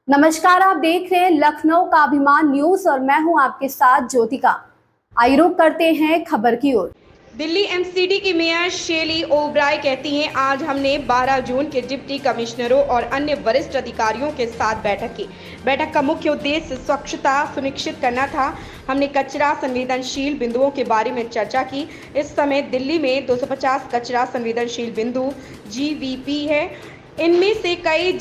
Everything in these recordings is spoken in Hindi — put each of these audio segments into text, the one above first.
नमस्कार, आप देख रहे हैं लखनऊ का अभिमान न्यूज और मैं हूं आपके साथ ज्योतिका। आइए रुक करते हैं खबर की ओर। दिल्ली एमसीडी की मेयर शेली ओबराय कहती हैं, आज हमने 12 जून के डिप्टी कमिश्नरों और अन्य वरिष्ठ अधिकारियों के साथ बैठक की। बैठक का मुख्य उद्देश्य स्वच्छता सुनिश्चित करना था। हमने कचरा संवेदनशील बिंदुओं के बारे में चर्चा की। इस समय दिल्ली में 250 कचरा संवेदनशील बिंदु जीवीपी है। इनमें से कई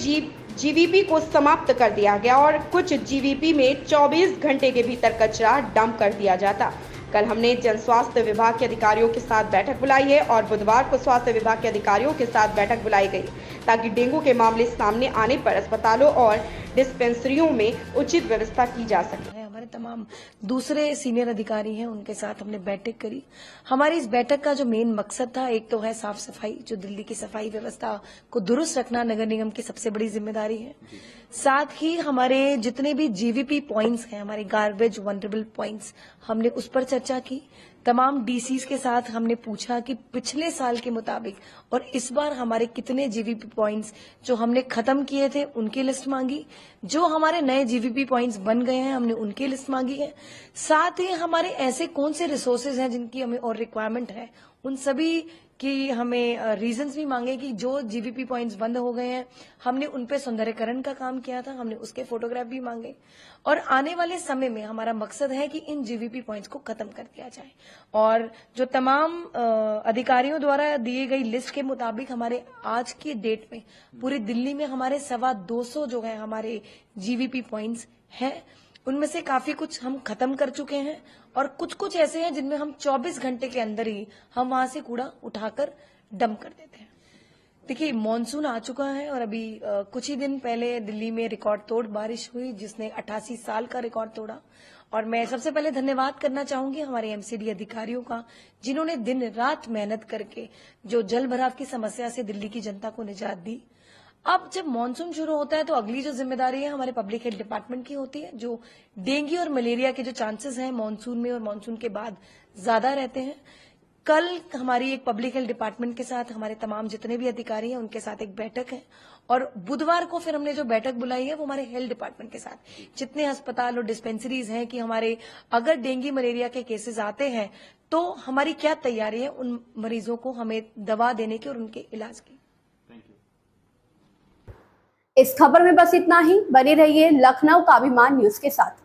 जीवीपी को समाप्त कर दिया गया और कुछ जीवीपी में 24 घंटे के भीतर कचरा डंप कर दिया जाता। कल हमने जन स्वास्थ्य विभाग के अधिकारियों के साथ बैठक बुलाई है और बुधवार को स्वास्थ्य विभाग के अधिकारियों के साथ बैठक बुलाई गई ताकि डेंगू के मामले सामने आने पर अस्पतालों और डिस्पेंसरियों में उचित व्यवस्था की जा सके। हमारे तमाम दूसरे सीनियर अधिकारी हैं, उनके साथ हमने बैठक करी। हमारी इस बैठक का जो मेन मकसद था, एक तो है साफ सफाई, जो दिल्ली की सफाई व्यवस्था को दुरुस्त रखना नगर निगम की सबसे बड़ी जिम्मेदारी है। साथ ही हमारे जितने भी जीवीपी पॉइंट्स हैं, हमारे गार्बेज वनरेबल पॉइंट्स, हमने उस पर चर्चा की। तमाम डीसीज के साथ हमने पूछा कि पिछले साल के मुताबिक और इस बार हमारे कितने जीवीपी पॉइंट्स जो हमने खत्म किए थे उनकी लिस्ट मांगी, जो हमारे नए जीवीपी पॉइंट्स बन गए हैं हमने उनकी लिस्ट मांगी है। साथ ही हमारे ऐसे कौन से रिसोर्सेज हैं जिनकी हमें और रिक्वायरमेंट है, उन सभी की हमें रीजंस भी मांगे कि जो जीवीपी पॉइंट्स बंद हो गए हैं हमने उन पे सौंदर्यकरण का काम किया था, हमने उसके फोटोग्राफ भी मांगे। और आने वाले समय में हमारा मकसद है कि इन जीवीपी पॉइंट्स को खत्म कर दिया जाए और जो तमाम अधिकारियों द्वारा दिए गई लिस्ट के मुताबिक हमारे आज की डेट में पूरी दिल्ली में हमारे 225 जो है हमारे जीवीपी पॉइंट्स हैं, उनमें से काफी कुछ हम खत्म कर चुके हैं और कुछ कुछ ऐसे हैं जिनमें हम 24 घंटे के अंदर ही हम वहां से कूड़ा उठाकर डंप कर देते हैं। देखिए, मॉनसून आ चुका है और अभी कुछ ही दिन पहले दिल्ली में रिकॉर्ड तोड़ बारिश हुई जिसने 88 साल का रिकॉर्ड तोड़ा। और मैं सबसे पहले धन्यवाद करना चाहूंगी हमारे एमसीडी अधिकारियों का, जिन्होंने दिन रात मेहनत करके जो जल भराव की समस्या से दिल्ली की जनता को निजात दी। अब जब मॉनसून शुरू होता है तो अगली जो जिम्मेदारी है हमारे पब्लिक हेल्थ डिपार्टमेंट की होती है। जो डेंगू और मलेरिया के जो चांसेस हैं मॉनसून में और मॉनसून के बाद ज्यादा रहते हैं। कल हमारी एक पब्लिक हेल्थ डिपार्टमेंट के साथ हमारे तमाम जितने भी अधिकारी हैं उनके साथ एक बैठक है और बुधवार को फिर हमने जो बैठक बुलाई है वो हमारे हेल्थ डिपार्टमेंट के साथ, जितने अस्पताल और डिस्पेंसरीज हैं कि हमारे अगर डेंगू मलेरिया के केसेस आते हैं तो हमारी क्या तैयारी है उन मरीजों को हमें दवा देने की और उनके इलाज की। इस खबर में बस इतना ही। बने रहिए लखनऊ का अभिमान न्यूज के साथ।